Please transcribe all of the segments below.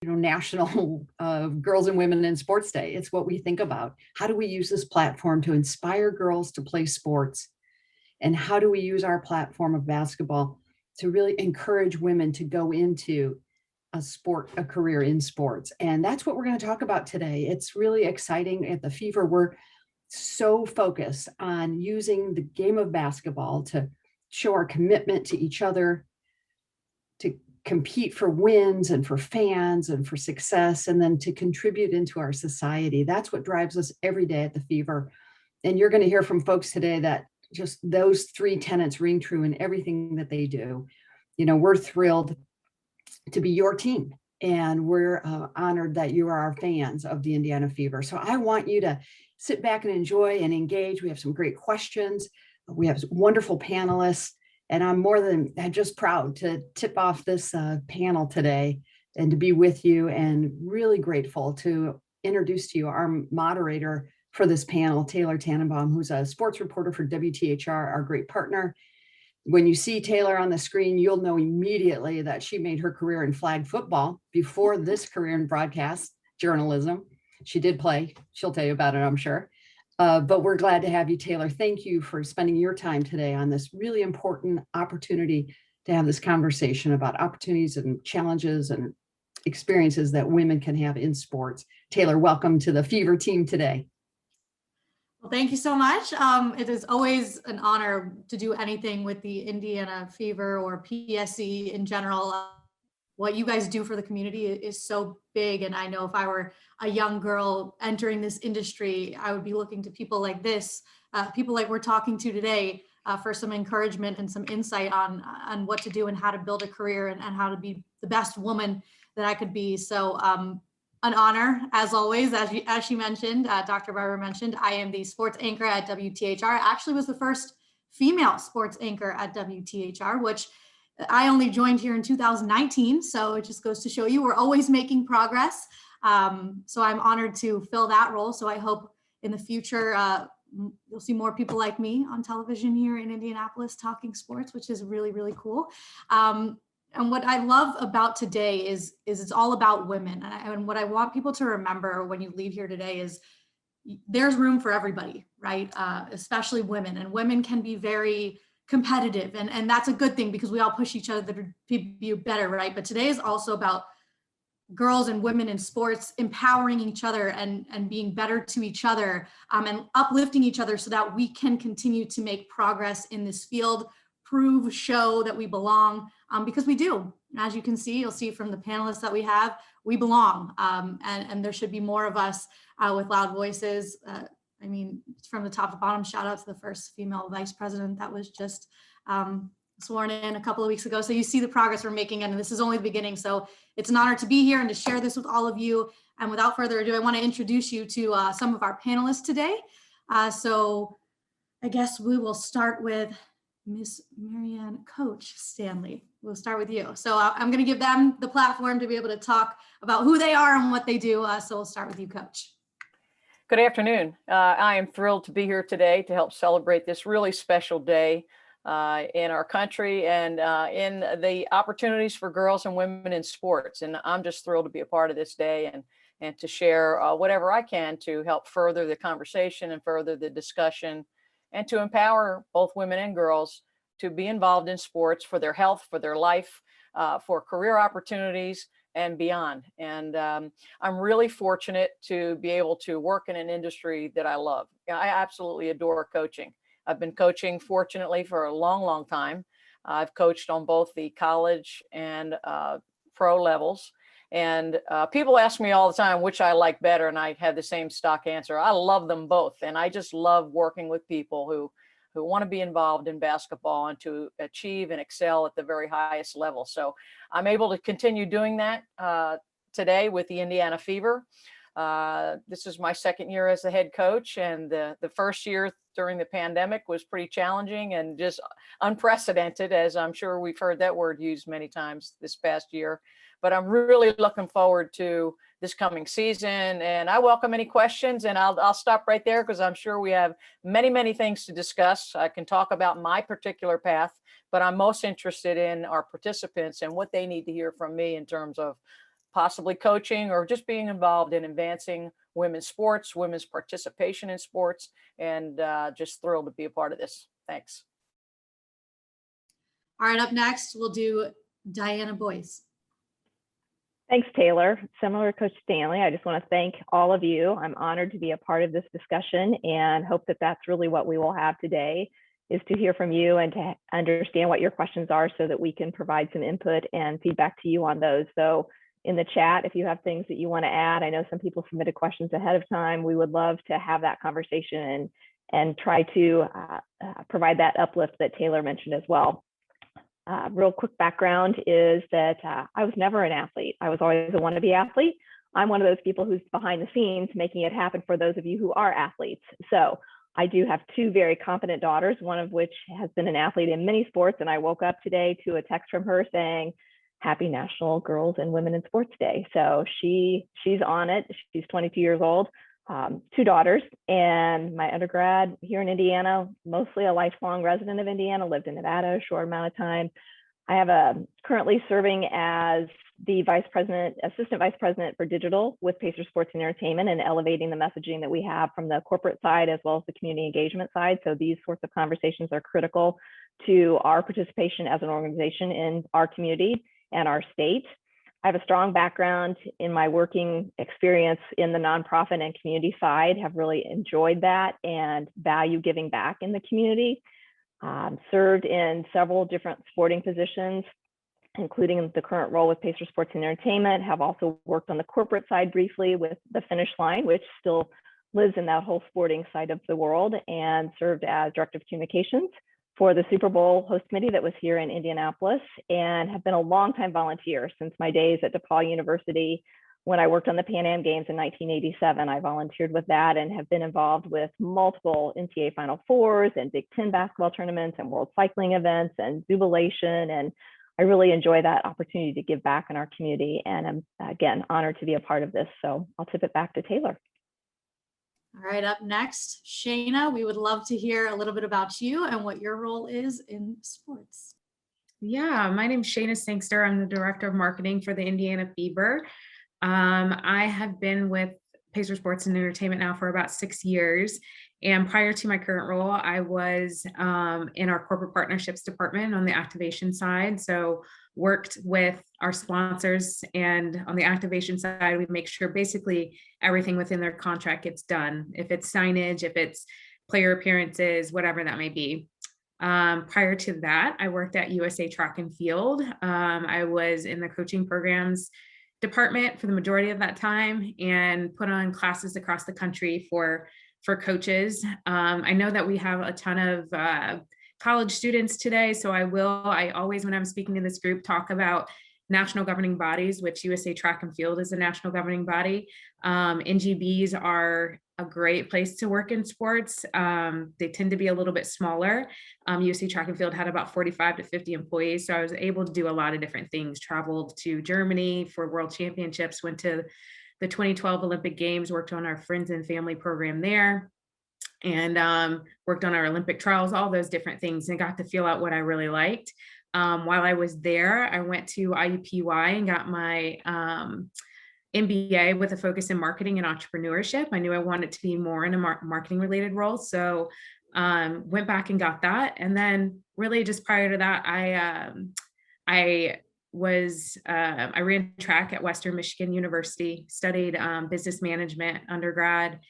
National Girls and Women in Sports Day. It's what we think about. How do we use this platform to inspire girls to play sports? And how do we use our platform of basketball to really encourage women to go into a career in sports? And that's what we're going to talk about today. It's really exciting. At the Fever, we're so focused on using the game of basketball to show our commitment to each other, to compete for wins and for fans and for success, and then to contribute into our society. That's what drives us every day at the Fever. And you're going to hear from folks today that just those three tenets ring true in everything that they do. We're thrilled to be your team, and we're honored that you are our fans of the Indiana Fever. So I want you to sit back and enjoy and engage. We have some great questions. We have wonderful panelists. And I'm more than just proud to tip off this panel today and to be with you, and really grateful to introduce to you our moderator for this panel, Taylor Tannenbaum, who's a sports reporter for WTHR, our great partner. When you see Taylor on the screen, you'll know immediately that she made her career in flag football before this career in broadcast journalism. She did play. She'll tell you about it, I'm sure. But we're glad to have you, Taylor. Thank you for spending your time today on this really important opportunity to have this conversation about opportunities and challenges and experiences that women can have in sports. Taylor, welcome to the Fever team today. Well, thank you so much. It is always an honor to do anything with the Indiana Fever or PSC in general. What you guys do for the community is so big. And I know if I were a young girl entering this industry, I would be looking to people like this, people like we're talking to today, for some encouragement and some insight on what to do and how to build a career and how to be the best woman that I could be. So an honor, as always, as she mentioned, Dr. Barber mentioned, I am the sports anchor at WTHR. I actually was the first female sports anchor at WTHR, which I only joined here in 2019. So it just goes to show you we're always making progress. So I'm honored to fill that role. So I hope in the future, you'll see more people like me on television here in Indianapolis talking sports, which is really, really cool. And what I love about today is it's all about women. And what I want people to remember when you leave here today is there's room for everybody, right? Especially women. And women can be very competitive. And that's a good thing because we all push each other to be better, right? But today is also about girls and women in sports empowering each other and being better to each other, and uplifting each other so that we can continue to make progress in this field, show that we belong, because we do. As you can see, you'll see from the panelists that we have, we belong, and there should be more of us with loud voices. I mean, from the top to bottom, shout out to the first female vice president that was just sworn in a couple of weeks ago. So you see the progress we're making, and this is only the beginning. So it's an honor to be here and to share this with all of you. And without further ado, I want to introduce you to some of our panelists today. So I guess we will start with Miss Marianne, Coach Stanley. We'll start with you. So I'm going to give them the platform to be able to talk about who they are and what they do. So we'll start with you, Coach. Good afternoon. I am thrilled to be here today to help celebrate this really special day in our country and in the opportunities for girls and women in sports. And I'm just thrilled to be a part of this day and to share whatever I can to help further the conversation and further the discussion, and to empower both women and girls to be involved in sports for their health, for their life, for career opportunities and beyond. And I'm really fortunate to be able to work in an industry that I love. I absolutely adore coaching. I've been coaching, fortunately, for a long, long time. I've coached on both the college and pro levels. And people ask me all the time which I like better, and I have the same stock answer. I love them both. And I just love working with people who want to be involved in basketball and to achieve and excel at the very highest level. So I'm able to continue doing that today with the Indiana Fever. This is my second year as the head coach, and the first year during the pandemic was pretty challenging and just unprecedented, as I'm sure we've heard that word used many times this past year. But I'm really looking forward to this coming season, and I welcome any questions, and I'll stop right there because I'm sure we have many, many things to discuss. I can talk about my particular path, but I'm most interested in our participants and what they need to hear from me in terms of possibly coaching, or just being involved in advancing women's sports, women's participation in sports, and just thrilled to be a part of this. Thanks. All right, up next, we'll do Dianna Boyce. Thanks, Taylor. Similar to Coach Stanley, I just want to thank all of you. I'm honored to be a part of this discussion and hope that that's really what we will have today, is to hear from you and to understand what your questions are so that we can provide some input and feedback to you on those. So in the chat, if you have things that you want to add, I know some people submitted questions ahead of time. We would love to have that conversation and try to provide that uplift that Taylor mentioned as well. Real quick background is that I was never an athlete. I was always a wannabe athlete. I'm one of those people who's behind the scenes making it happen for those of you who are athletes. So I do have two very competent daughters, one of which has been an athlete in many sports. And I woke up today to a text from her saying, Happy National Girls and Women in Sports Day. So she's on it. She's 22 years old, two daughters, and my undergrad here in Indiana, mostly a lifelong resident of Indiana, lived in Nevada a short amount of time. I have currently serving as the assistant vice president for digital with Pacer Sports and Entertainment, and elevating the messaging that we have from the corporate side as well as the community engagement side. So these sorts of conversations are critical to our participation as an organization in our community and our state. I have a strong background in my working experience in the nonprofit and community side, have really enjoyed that and value giving back in the community. Served in several different sporting positions, including the current role with Pacer Sports and Entertainment, have also worked on the corporate side briefly with the Finish Line, which still lives in that whole sporting side of the world, and served as director of communications for the Super Bowl host committee that was here in Indianapolis, and have been a longtime volunteer since my days at DePaul University. When I worked on the Pan Am Games in 1987, I volunteered with that and have been involved with multiple NCAA Final Fours and Big Ten basketball tournaments and world cycling events and Jubilation. And I really enjoy that opportunity to give back in our community. And I'm, again, honored to be a part of this. So I'll tip it back to Taylor. All right, up next, Shayna, we would love to hear a little bit about you and what your role is in sports. Yeah, my name is Shayna Sinkster. I'm the director of marketing for the Indiana Fever. I have been with Pacer Sports and Entertainment now for about 6 years. And prior to my current role, I was in our corporate partnerships department on the activation side. So worked with our sponsors, and on the activation side, we make sure basically everything within their contract gets done. If it's signage, if it's player appearances, whatever that may be. Prior to that, I worked at USA Track and Field. I was in the coaching programs department for the majority of that time and put on classes across the country for coaches. I know that we have a ton of college students today, so I always, when I'm speaking to this group, talk about national governing bodies, which USA Track and Field is a national governing body. NGBs are a great place to work in sports. They tend to be a little bit smaller. USA Track and Field had about 45 to 50 employees. So I was able to do a lot of different things, traveled to Germany for world championships, went to the 2012 Olympic Games, worked on our friends and family program there, and worked on our Olympic trials, all those different things, and got to feel out what I really liked. While I was there, I went to IUPUI and got my MBA with a focus in marketing and entrepreneurship. I knew I wanted to be more in a marketing related role. So went back and got that. And then really just prior to that, I ran track at Western Michigan University, studied business management undergrad,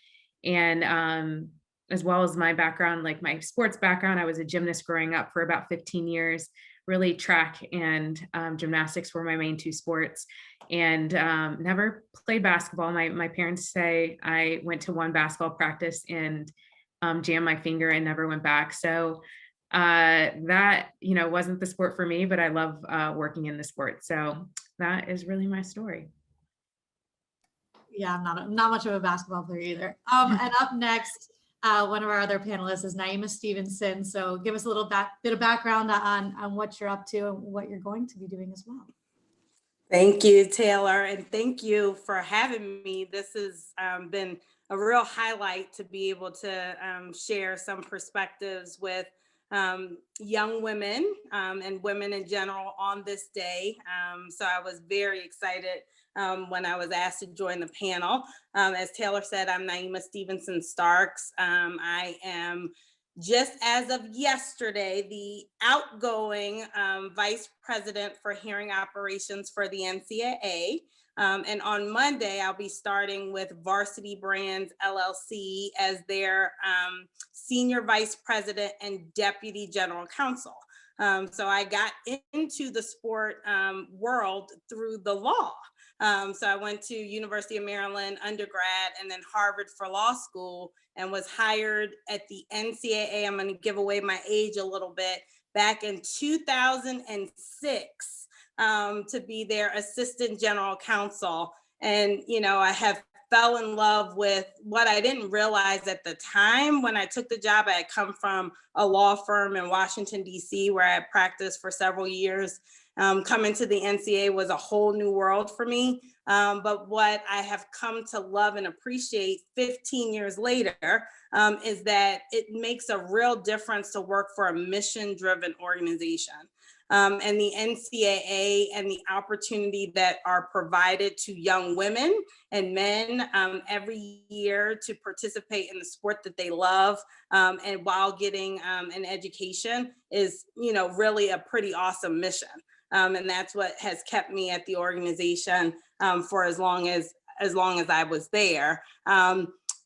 and as well as my background, like my sports background, I was a gymnast growing up for about 15 years. Really track and gymnastics were my main two sports, and never played basketball. My parents say I went to one basketball practice and jammed my finger and never went back. So that, wasn't the sport for me, but I love working in the sport. So that is really my story. Yeah, I'm not much of a basketball player either. And up next, one of our other panelists is Naima Stevenson. So give us a little bit of background on what you're up to and what you're going to be doing as well. Thank you, Taylor, and thank you for having me. This has been a real highlight to be able to share some perspectives with young women and women in general on this day. So I was very excited when I was asked to join the panel. As Taylor said, I'm Naima Stevenson Starks. I am, just as of yesterday, the outgoing Vice President for Hearing Operations for the NCAA. And on Monday, I'll be starting with Varsity Brands LLC as their Senior Vice President and Deputy General Counsel. So I got into the sport world through the law. So I went to University of Maryland undergrad and then Harvard for law school, and was hired at the NCAA. I'm going to give away my age a little bit, back in 2006 to be their assistant general counsel. And, you know, I have fell in love with what I didn't realize at the time when I took the job. I had come from a law firm in Washington, D.C., where I had practiced for several years. Coming to the NCAA was a whole new world for me. But what I have come to love and appreciate 15 years later is that it makes a real difference to work for a mission-driven organization. And the NCAA and the opportunity that are provided to young women and men every year to participate in the sport that they love, and while getting an education is, you know, really a pretty awesome mission. And that's what has kept me at the organization for as long as I was there.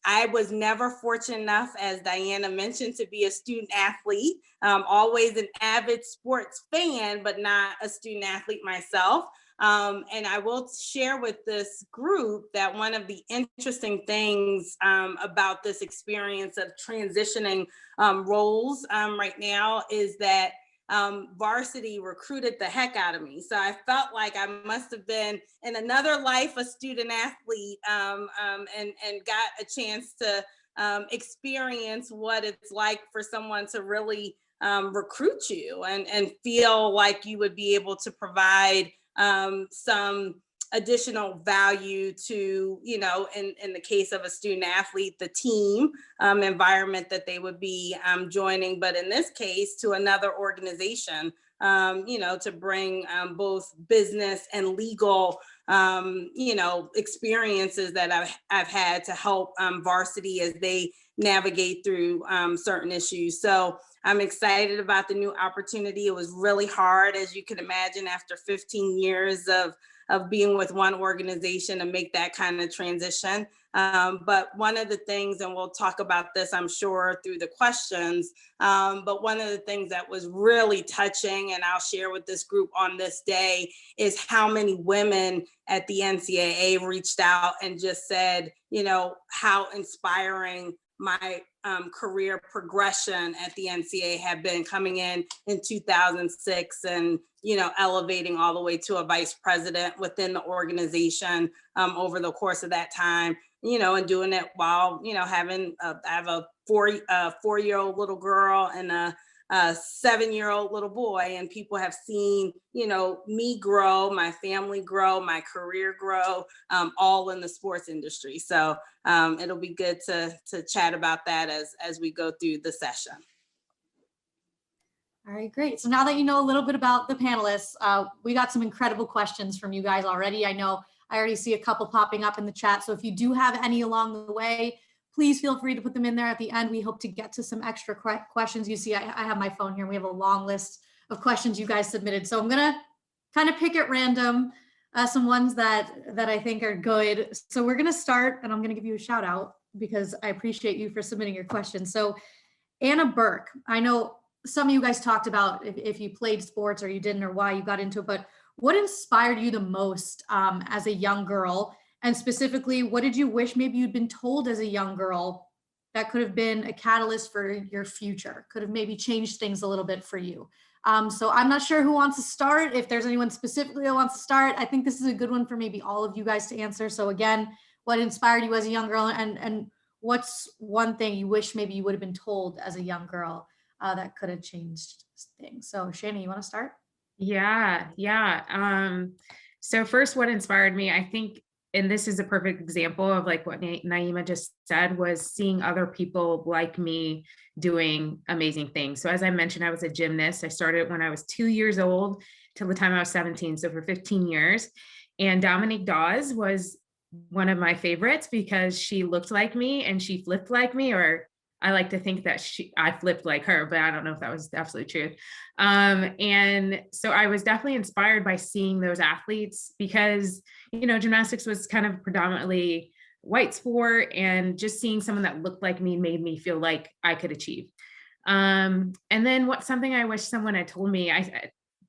I was never fortunate enough, as Dianna mentioned, to be a student athlete, always an avid sports fan, but not a student athlete myself. And I will share with this group that one of the interesting things about this experience of transitioning roles right now is that varsity recruited the heck out of me. So I felt like I must have been in another life a student athlete, and got a chance to experience what it's like for someone to really recruit you and feel like you would be able to provide some additional value to, you know, in the case of a student athlete, the team environment that they would be joining, but in this case to another organization, you know, to bring both business and legal, you know, experiences that I've had to help varsity as they navigate through certain issues. So I'm excited about the new opportunity. It was really hard, as you can imagine, after 15 years of being with one organization to make that kind of transition. But one of the things, and we'll talk about this, I'm sure, through the questions, but one of the things that was really touching, and I'll share with this group on this day, is how many women at the NCAA reached out and just said, you know, how inspiring my career progression at the NCAA had been, coming in 2006 and, you know, elevating all the way to a vice president within the organization over the course of that time, you know, and doing it while, you know, I have a four-year-old little girl and a 7-year-old little boy, and people have seen, you know, me grow, my family grow, my career grow, all in the sports industry. So it'll be good to chat about that as we go through the session. All right, great. So now that you know a little bit about the panelists, we got some incredible questions from you guys already. I know I already see a couple popping up in the chat. So if you do have any along the way, please feel free to put them in there at the end. We hope to get to some extra questions. You see, I have my phone here. We have a long list of questions you guys submitted. So I'm gonna kind of pick at random some ones that I think are good. So we're gonna start, and I'm gonna give you a shout out because I appreciate you for submitting your questions. So Anna Burke, I know some of you guys talked about if you played sports or you didn't, or why you got into it, but what inspired you the most as a young girl? And specifically, what did you wish maybe you'd been told as a young girl that could have been a catalyst for your future, could have maybe changed things a little bit for you? So I'm not sure who wants to start. If there's anyone specifically that wants to start, I think this is a good one for maybe all of you guys to answer. So again, what inspired you as a young girl, and what's one thing you wish maybe you would have been told as a young girl that could have changed things? So Shayna, you want to start? Yeah. So first, what inspired me, I think, and this is a perfect example of like what Naima just said, was seeing other people like me doing amazing things. So as I mentioned, I was a gymnast. I started when I was 2 years old till the time I was 17. So for 15 years. And Dominique Dawes was one of my favorites because she looked like me and she flipped like me, or I like to think that I flipped like her, but I don't know if that was absolutely true. And so I was definitely inspired by seeing those athletes because, you know, gymnastics was kind of predominantly white sport, and just seeing someone that looked like me made me feel like I could achieve. And then something I wish someone had told me,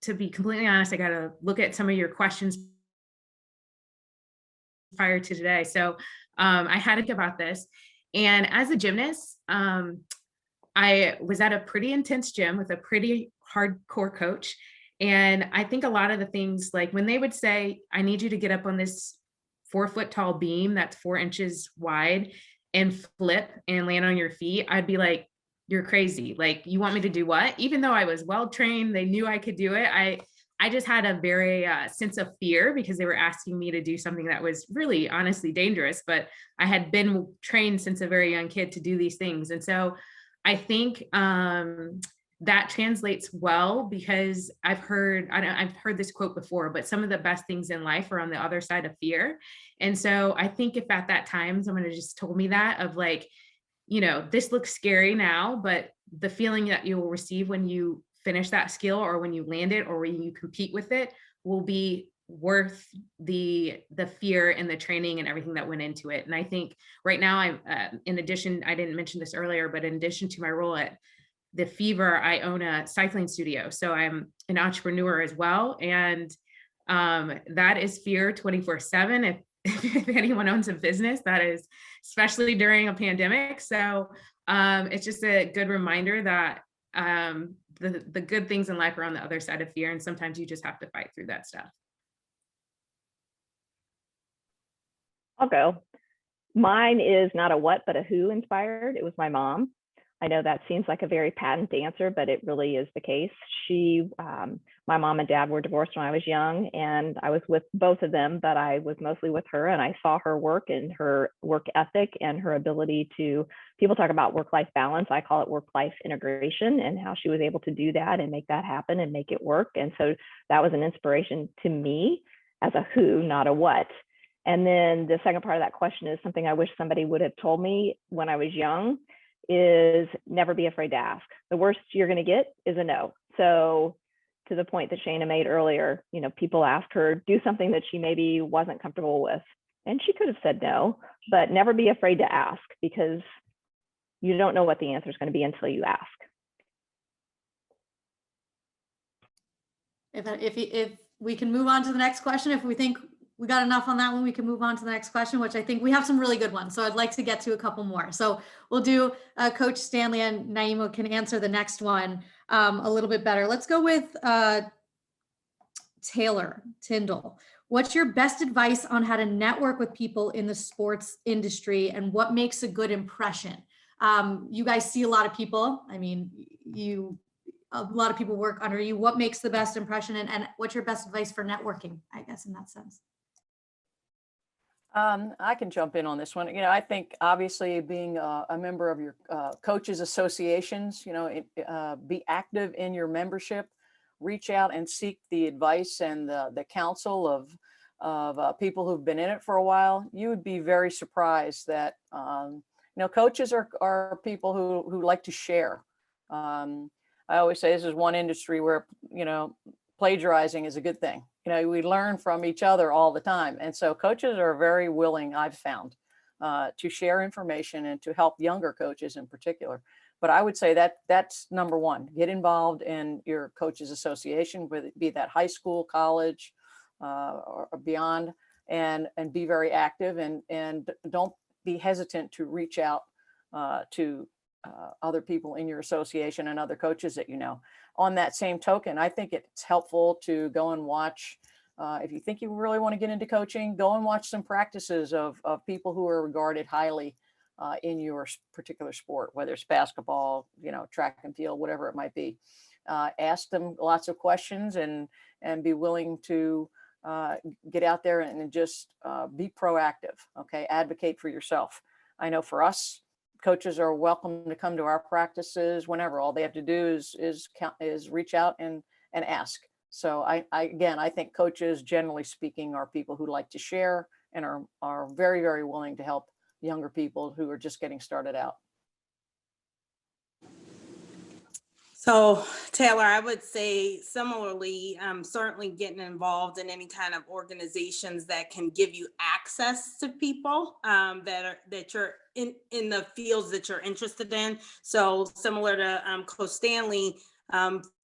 to be completely honest, I got to look at some of your questions prior to today. So I had to think about this. And as a gymnast, I was at a pretty intense gym with a pretty hardcore coach. And I think a lot of the things, like when they would say, I need you to get up on this 4-foot tall beam that's 4 inches wide and flip and land on your feet, I'd be like, you're crazy. Like, you want me to do what? Even though I was well trained, they knew I could do it. I just had a very sense of fear because they were asking me to do something that was really honestly dangerous, but I had been trained since a very young kid to do these things. And so I think that translates well, because I've heard this quote before, but some of the best things in life are on the other side of fear. And so I think if at that time someone had just told me that, of like, you know, this looks scary now, but the feeling that you will receive when you finish that skill, or when you land it, or when you compete with it, will be worth the fear and the training and everything that went into it. And I think right now, I'm in addition, I didn't mention this earlier, but in addition to my role at the Fever, I own a cycling studio. So I'm an entrepreneur as well. And that is fear 24/7. If anyone owns a business, that is, especially during a pandemic. So it's just a good reminder that the good things in life are on the other side of fear. And sometimes you just have to fight through that stuff. I'll go. Mine is not a what, but a who inspired. It was my mom. I know that seems like a very patent answer, but it really is the case. My mom and dad were divorced when I was young, and I was with both of them, but I was mostly with her, and I saw her work and her work ethic and her ability to, people talk about work-life balance, I call it work-life integration, and how she was able to do that and make that happen and make it work. And so that was an inspiration to me as a who, not a what. And then the second part of that question is something I wish somebody would have told me when I was young, is never be afraid to ask. The worst you're going to get is a no. So to the point that Shayna made earlier, you know, people asked her do something that she maybe wasn't comfortable with, and she could have said no, but never be afraid to ask, because you don't know what the answer is going to be until you ask. If we can move on to the next question, if we think we got enough on that one, we can move on to the next question, which I think we have some really good ones. So I'd like to get to a couple more. So we'll do Coach Stanley and Naima can answer the next one a little bit better. Let's go with Taylor Tyndall. What's your best advice on how to network with people in the sports industry, and what makes a good impression? You guys see a lot of people. I mean, a lot of people work under you. What makes the best impression, and what's your best advice for networking, I guess, in that sense? I can jump in on this one. You know, I think obviously being a member of your coaches associations, you know, be active in your membership, reach out and seek the advice and the counsel of people who've been in it for a while. You would be very surprised that, you know, coaches are people who like to share. I always say this is one industry where, you know, plagiarizing is a good thing. You know, we learn from each other all the time. And so coaches are very willing, I've found, to share information and to help younger coaches in particular. But I would say that that's number one. Get involved in your coaches association, whether it be that high school, college, or beyond, and be very active, and don't be hesitant to reach out to other people in your association and other coaches that you know. On that same token, I think it's helpful to go and watch, if you think you really want to get into coaching, go and watch some practices of people who are regarded highly in your particular sport, whether it's basketball, you know, track and field, whatever it might be. Ask them lots of questions and be willing to get out there and just be proactive. Okay, advocate for yourself. I know for us, coaches are welcome to come to our practices whenever. All they have to do is reach out and ask. So again, I think coaches, generally speaking, are people who like to share and are very, very willing to help younger people who are just getting started out. So Taylor, I would say similarly, certainly getting involved in any kind of organizations that can give you access to people that you're in the fields that you're interested in. So similar to Coach Stanley,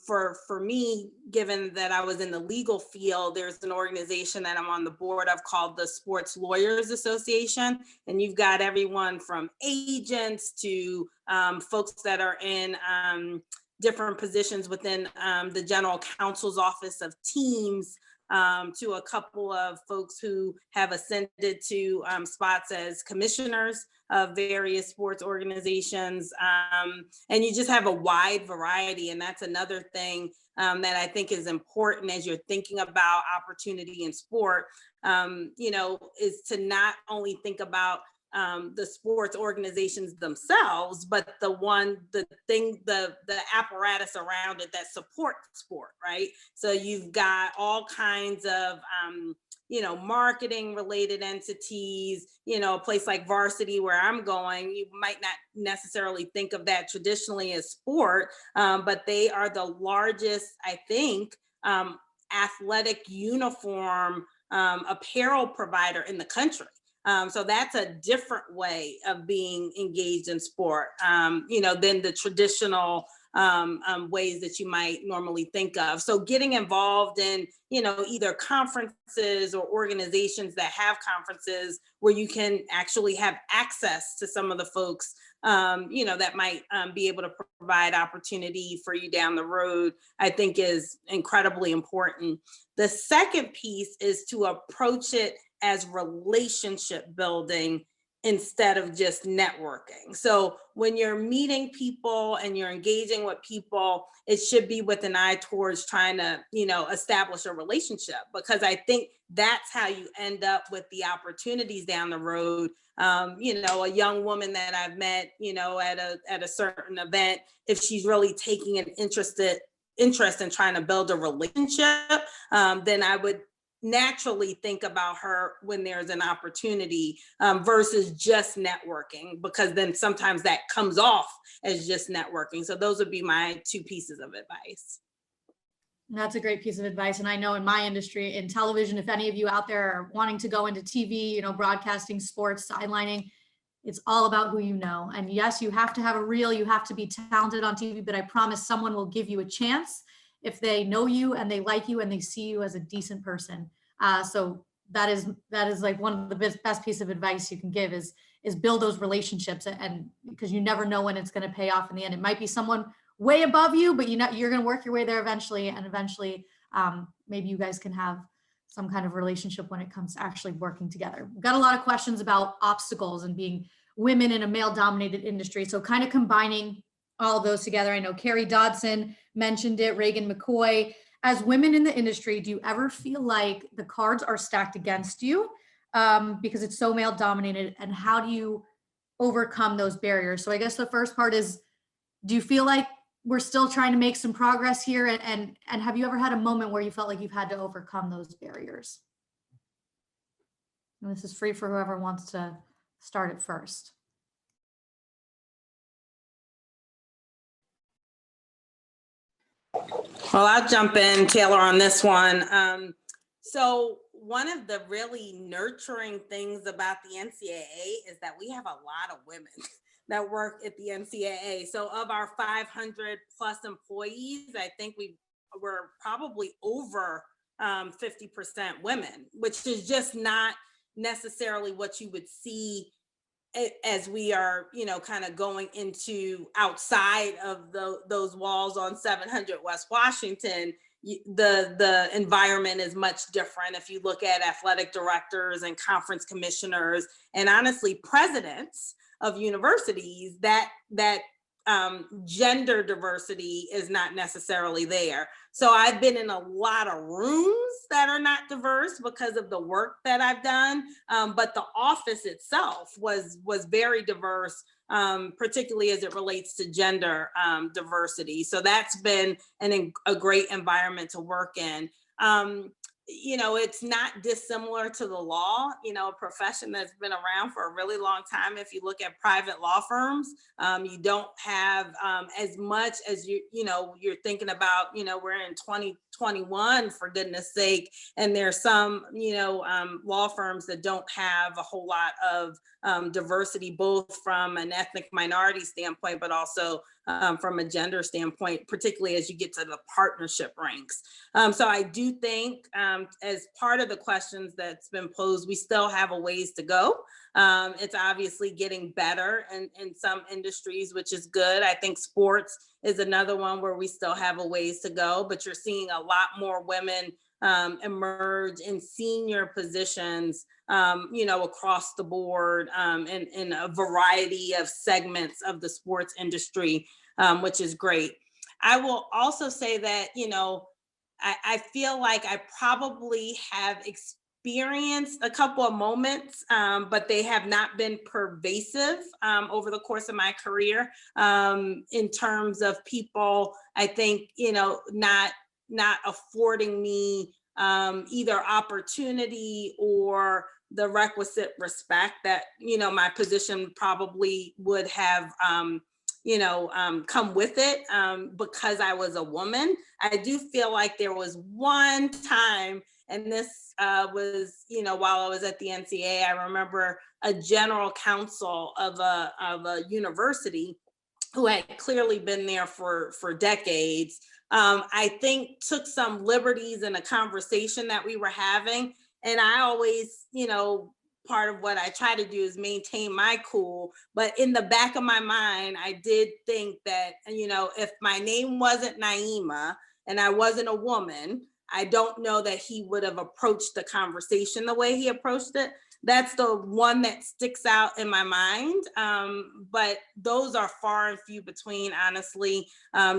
for me, given that I was in the legal field, there's an organization that I'm on the board of called the Sports Lawyers Association. And you've got everyone from agents to folks that are in different positions within the general counsel's office of teams, to a couple of folks who have ascended to spots as commissioners of various sports organizations. And you just have a wide variety. And that's another thing that I think is important as you're thinking about opportunity in sport, is to not only think about the sports organizations themselves, but the apparatus around it that support sport, right? So you've got all kinds of, marketing related entities, a place like Varsity where I'm going, you might not necessarily think of that traditionally as sport, but they are the largest, I think, athletic uniform apparel provider in the country. So that's a different way of being engaged in sport, than the traditional ways that you might normally think of. So getting involved in, either conferences or organizations that have conferences where you can actually have access to some of the folks, that might be able to provide opportunity for you down the road, I think is incredibly important. The second piece is to approach it as relationship building instead of just networking. So when you're meeting people and you're engaging with people, it should be with an eye towards trying to, establish a relationship, because I think that's how you end up with the opportunities down the road. A young woman that I've met, at a certain event, if she's really taking an interest in trying to build a relationship, then I would naturally think about her when there's an opportunity, versus just networking, because then sometimes that comes off as just networking. So those would be my two pieces of advice. That's a great piece of advice. And I know in my industry, in television, if any of you out there are wanting to go into TV, broadcasting, sports, sidelining, it's all about who you know. And yes, you have to have a reel, you have to be talented on TV, but I promise someone will give you a chance if they know you and they like you and they see you as a decent person. So that is like one of the best piece of advice you can give is build those relationships, and because you never know when it's going to pay off in the end. It might be someone way above you, but you're going to work your way there eventually. And eventually, maybe you guys can have some kind of relationship when it comes to actually working together. We've got a lot of questions about obstacles and being women in a male dominated industry. So kind of combining all of those together. I know Carrie Dodson mentioned it, Reagan McCoy. As women in the industry, do you ever feel like the cards are stacked against you because it's so male dominated? And how do you overcome those barriers? So I guess the first part is, do you feel like we're still trying to make some progress here? And have you ever had a moment where you felt like you've had to overcome those barriers? And this is free for whoever wants to start it first. Well, I'll jump in, Taylor, on this one. So one of the really nurturing things about the NCAA is that we have a lot of women that work at the NCAA. So of our 500 plus employees, I think we're probably over 50% women, which is just not necessarily what you would see as we are, kind of going into outside of those walls on 700 West Washington. The environment is much different. If you look at athletic directors and conference commissioners, and honestly, presidents of universities, that gender diversity is not necessarily there. So I've been in a lot of rooms that are not diverse because of the work that I've done. But the office itself was very diverse, particularly as it relates to gender diversity. So that's been a great environment to work in. You know, it's not dissimilar to the law, you know, a profession that's been around for a really long time. If you look at private law firms, you don't have as much as you're thinking about, you know, we're in 2021 for goodness sake. And there's some, law firms that don't have a whole lot of diversity, both from an ethnic minority standpoint, but also from a gender standpoint, particularly as you get to the partnership ranks. So I do think as part of the questions that's been posed, we still have a ways to go. It's obviously getting better in some industries, which is good. I think sports is another one where we still have a ways to go, but you're seeing a lot more women emerge in senior positions, across the board in a variety of segments of the sports industry, which is great. I will also say that, I feel like I probably have experienced a couple of moments, but they have not been pervasive over the course of my career in terms of people, I think, not affording me either opportunity or the requisite respect that, my position probably would have come with it because I was a woman. I do feel like there was one time, and this was, while I was at the NCAA, I remember a general counsel of a university who had clearly been there for decades, I think took some liberties in a conversation that we were having. And I always, part of what I try to do is maintain my cool. But in the back of my mind, I did think that, if my name wasn't Naima and I wasn't a woman, I don't know that he would have approached the conversation the way he approached it. That's the one that sticks out in my mind. But those are far and few between, honestly,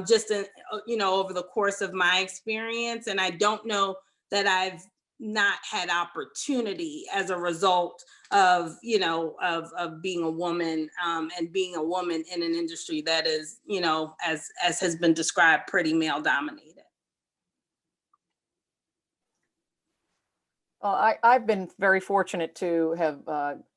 just over the course of my experience. And I don't know that I've not had opportunity as a result of, of being a woman and being a woman in an industry that is, as has been described, pretty male dominated. Well, I've been very fortunate to have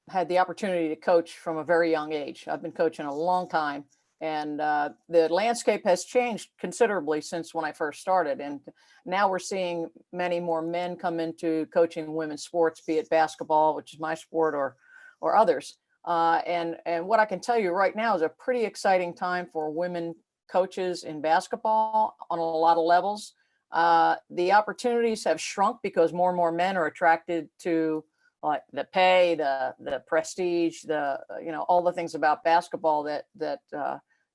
had the opportunity to coach from a very young age. I've been coaching a long time, and the landscape has changed considerably since when I first started. And now we're seeing many more men come into coaching women's sports, be it basketball, which is my sport, or others. And what I can tell you right now is a pretty exciting time for women coaches in basketball on a lot of levels. The opportunities have shrunk because more and more men are attracted to the pay, the prestige, all the things about basketball that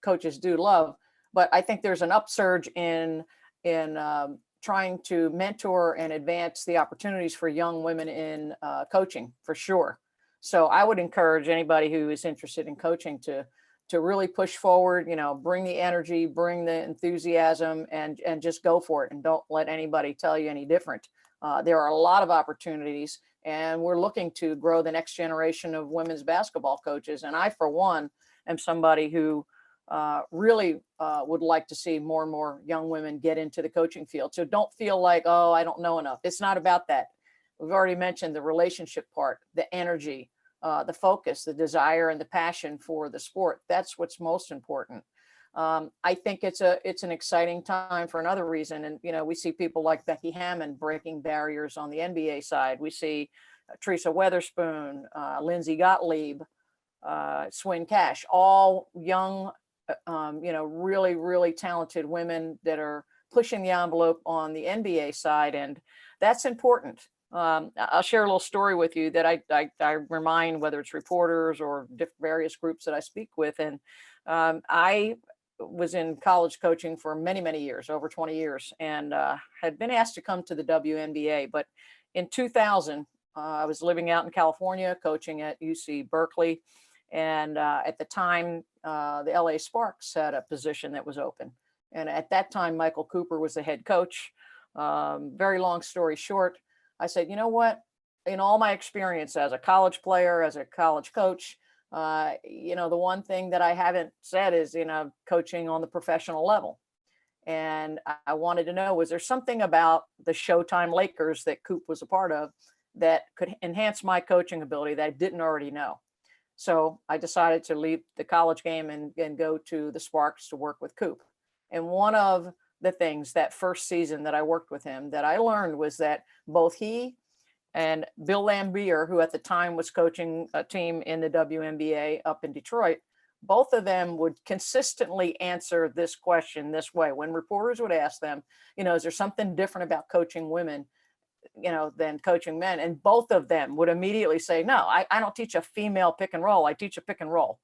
coaches do love. But I think there's an upsurge in trying to mentor and advance the opportunities for young women in coaching, for sure. So I would encourage anybody who is interested in coaching to really push forward, bring the energy, bring the enthusiasm, and just go for it. And don't let anybody tell you any different. There are a lot of opportunities, and we're looking to grow the next generation of women's basketball coaches. And I, for one, am somebody who really would like to see more and more young women get into the coaching field. So don't feel like, oh, I don't know enough. It's not about that. We've already mentioned the relationship part, the energy, the focus, the desire, and the passion for the sport. That's what's most important. I think it's an exciting time for another reason. And, we see people like Becky Hammond breaking barriers on the NBA side. We see Teresa Weatherspoon, Lindsay Gottlieb, Swin Cash, all young, really, really talented women that are pushing the envelope on the NBA side. And that's important. I'll share a little story with you that I remind, whether it's reporters or various groups that I speak with. And I was in college coaching for many, many years, over 20 years, and had been asked to come to the WNBA. But in 2000, I was living out in California, coaching at UC Berkeley. And at the time, the LA Sparks had a position that was open. And at that time, Michael Cooper was the head coach. Very long story short, I said, you know what? In all my experience as a college player, as a college coach, you know, the one thing that I haven't said is, you know, coaching on the professional level. And I wanted to know, was there something about the Showtime Lakers that Coop was a part of that could enhance my coaching ability that I didn't already know? So I decided to leave the college game and go to the Sparks to work with Coop. And one of the things that first season that I worked with him that I learned was that both he and Bill Lambier, who at the time was coaching a team in the WNBA up in Detroit, both of them would consistently answer this question this way. When reporters would ask them, you know, is there something different about coaching women, you know, than coaching men? And both of them would immediately say, no, I don't teach a female pick and roll. I teach a pick and roll.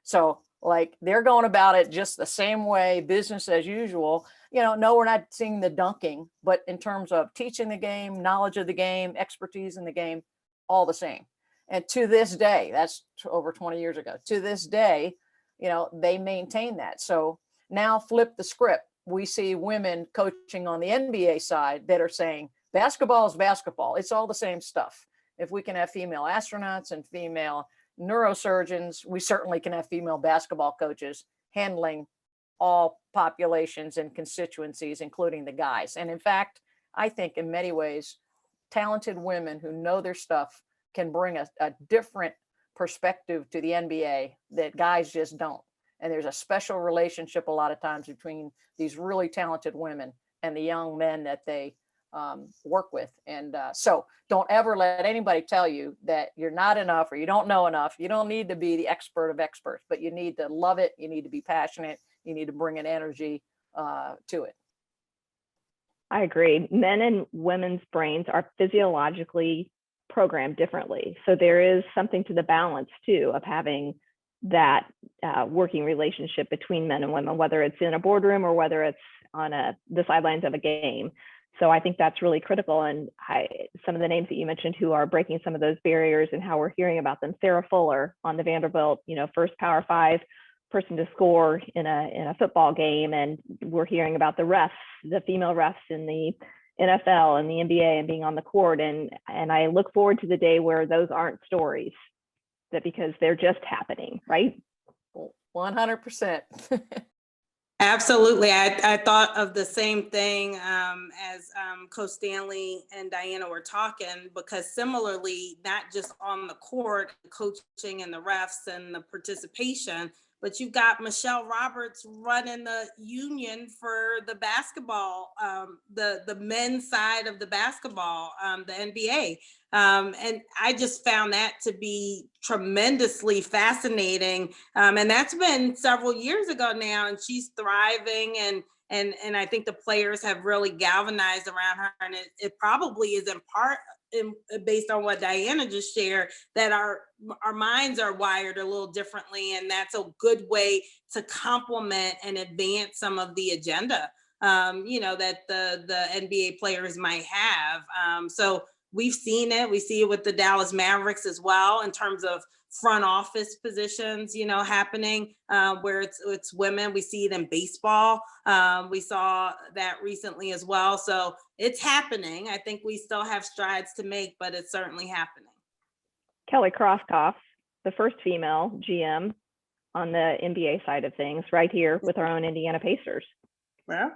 So like they're going about it just the same way, business as usual. You know, no, we're not seeing the dunking, but in terms of teaching the game, knowledge of the game, expertise in the game, all the same. And to this day, that's over 20 years ago, to this day, you know, they maintain that. So now flip the script. We see women coaching on the NBA side that are saying basketball is basketball. It's all the same stuff. If we can have female astronauts and female neurosurgeons, we certainly can have female basketball coaches handling all populations and constituencies, including the guys. And in fact, I think in many ways, talented women who know their stuff can bring a different perspective to the NBA that guys just don't. And there's a special relationship a lot of times between these really talented women and the young men that they work with. And so don't ever let anybody tell you that you're not enough or you don't know enough. You don't need to be the expert of experts, but you need to love it. You need to be passionate. You need to bring an energy to it. I agree. Men and women's brains are physiologically programmed differently. So there is something to the balance too of having that working relationship between men and women, whether it's in a boardroom or whether it's on the sidelines of a game. So I think that's really critical. And some of the names that you mentioned who are breaking some of those barriers and how we're hearing about them, Sarah Fuller on the Vanderbilt, you know, first Power 5 person to score in a football game. And we're hearing about the refs, the female refs in the NFL and the NBA and being on the court. And I look forward to the day where those aren't stories, that because they're just happening, right? 100%. Absolutely. I thought of the same thing as Coach Stanley and Dianna were talking, because similarly, not just on the court, coaching and the refs and the participation, but you've got Michelle Roberts running the union for the basketball, the men's side of the basketball, the NBA. And I just found that to be tremendously fascinating. And that's been several years ago now, and she's thriving, and I think the players have really galvanized around her. And it probably is in part based on what Dianna just shared, that our minds are wired a little differently, and that's a good way to complement and advance some of the agenda, you know, that the NBA players might have. So we've seen it. We see it with the Dallas Mavericks as well in terms of front office positions, you know, happening where it's women. We see it in baseball. We saw that recently as well. So it's happening. I think we still have strides to make, but it's certainly happening. Kelly Krauskopf, the first female GM on the NBA side of things, right here with our own Indiana Pacers. Yeah.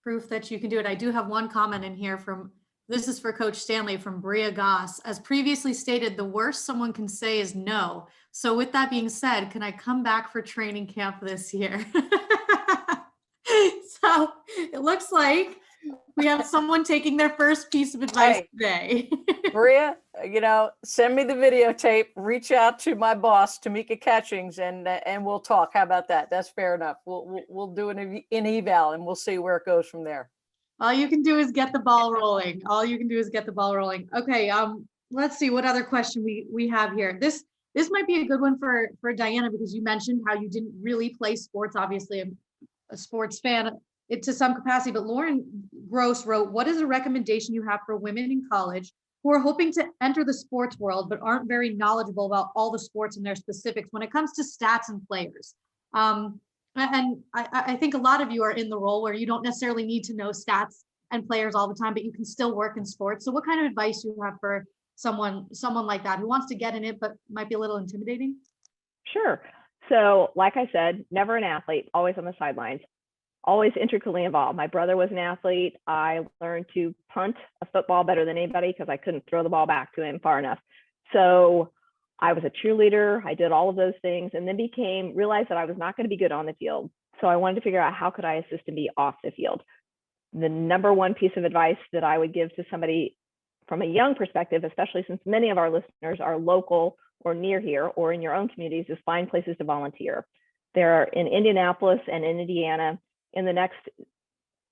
Proof that you can do it. I do have one comment in here this is for Coach Stanley from Bria Goss. As previously stated, the worst someone can say is no. So with that being said, can I come back for training camp this year? So it looks like we have someone taking their first piece of advice today. Bria, you know, send me the videotape, reach out to my boss, Tamika Catchings, and we'll talk. How about that? That's fair enough. We'll do an eval and we'll see where it goes from there. All you can do is get the ball rolling. Okay, let's see what other question we have here. This might be a good one for Dianna, because you mentioned how you didn't really play sports. Obviously, I'm a sports fan to some capacity, but Lauren Gross wrote, what is a recommendation you have for women in college who are hoping to enter the sports world, but aren't very knowledgeable about all the sports and their specifics when it comes to stats and players. And I think a lot of you are in the role where you don't necessarily need to know stats and players all the time, but you can still work in sports. So what kind of advice do you have for someone like that who wants to get in it, but might be a little intimidating? Sure. So like I said, never an athlete, always on the sidelines, always intricately involved. My brother was an athlete. I learned to punt a football better than anybody because I couldn't throw the ball back to him far enough. So I was a cheerleader. I did all of those things and then realized that I was not going to be good on the field. So I wanted to figure out how could I assist and be off the field. The number one piece of advice that I would give to somebody from a young perspective, especially since many of our listeners are local or near here or in your own communities, is find places to volunteer. There are in Indianapolis and in Indiana, in the next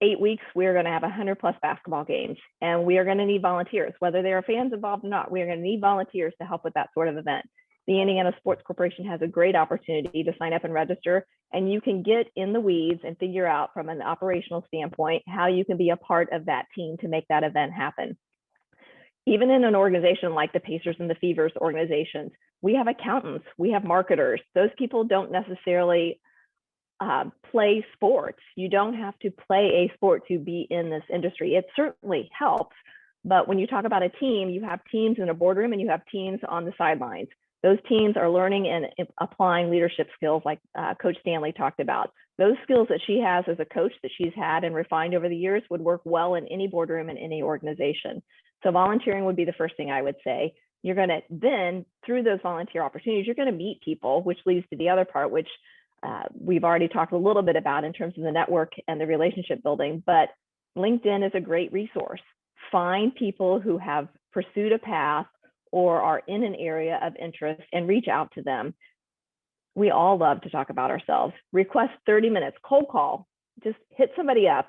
8 weeks, we're going to have 100+ basketball games, and we are going to need volunteers, whether there are fans involved or not. We are going to need volunteers to help with that sort of event. The Indiana Sports Corporation has a great opportunity to sign up and register, and you can get in the weeds and figure out from an operational standpoint how you can be a part of that team to make that event happen. Even in an organization like the Pacers and the Fevers organizations, we have accountants, we have marketers. Those people don't necessarily play sports. You don't have to play a sport to be in this industry. It certainly helps, but when you talk about a team, you have teams in a boardroom and you have teams on the sidelines. Those teams are learning and applying leadership skills like Coach Stanley talked about. Those skills that she has as a coach that she's had and refined over the years would work well in any boardroom in any organization. So volunteering would be the first thing I would say. You're going to then, through those volunteer opportunities, you're going to meet people, which leads to the other part, which we've already talked a little bit about in terms of the network and the relationship building, but LinkedIn is a great resource. Find people who have pursued a path or are in an area of interest and reach out to them. We all love to talk about ourselves. Request 30 minutes, cold call, just hit somebody up.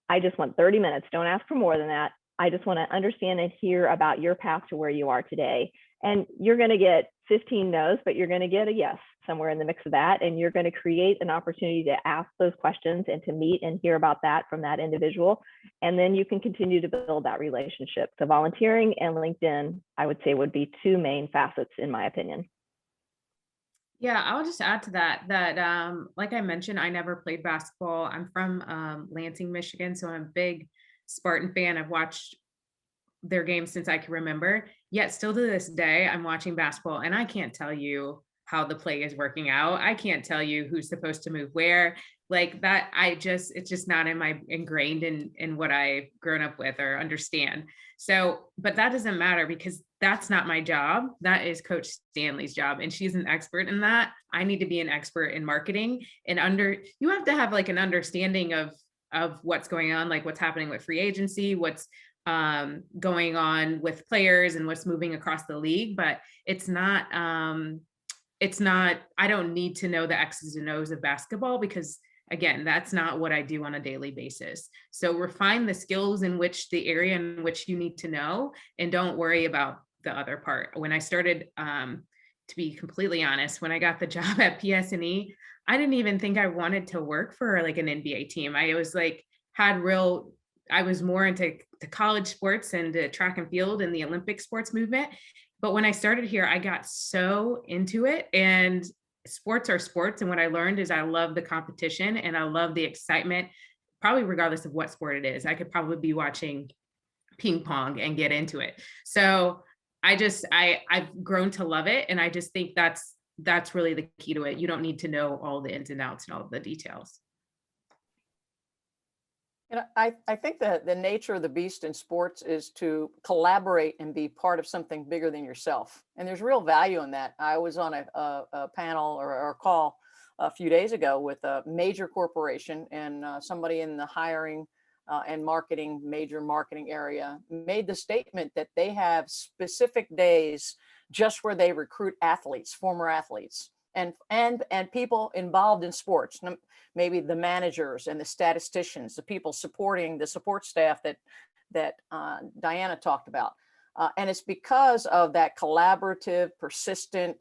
I just want 30 minutes. Don't ask for more than that. I just want to understand and hear about your path to where you are today. And you're going to get 15 no's, but you're going to get a yes somewhere in the mix of that. And you're going to create an opportunity to ask those questions and to meet and hear about that from that individual. And then you can continue to build that relationship. So volunteering and LinkedIn, I would say, would be two main facets in my opinion. Yeah, I'll just add to that, like I mentioned, I never played basketball. I'm from Lansing, Michigan, so I'm a big Spartan fan. I've watched their games since I can remember, yet still to this day, I'm watching basketball and I can't tell you how the play is working out. I can't tell you who's supposed to move where, like that. It's just not ingrained in what I've grown up with or understand. So, but that doesn't matter because that's not my job. That is Coach Stanley's job. And she's an expert in that. I need to be an expert in marketing and you have to have like an understanding of what's going on, like what's happening with free agency, what's going on with players and what's moving across the league. But it's not, I don't need to know the X's and O's of basketball because again, that's not what I do on a daily basis. So refine the skills in which the area in which you need to know and don't worry about the other part. When I started, to be completely honest, when I got the job at PS&E, I didn't even think I wanted to work for like an NBA team. I was like, I was more into the college sports and the track and field and the Olympic sports movement. But when I started here, I got so into it, and sports are sports. And what I learned is I love the competition and I love the excitement, probably regardless of what sport it is. I could probably be watching ping pong and get into it. So I've grown to love it. And I just think that's really the key to it. You don't need to know all the ins and outs and all the details. And I think that the nature of the beast in sports is to collaborate and be part of something bigger than yourself. And there's real value in that. I was on a panel or a call a few days ago with a major corporation, and somebody in the hiring and major marketing area made the statement that they have specific days just where they recruit athletes, former athletes, and people involved in sports, maybe the managers and the statisticians, the people supporting the support staff that Dianna talked about. And it's because of that collaborative, persistent,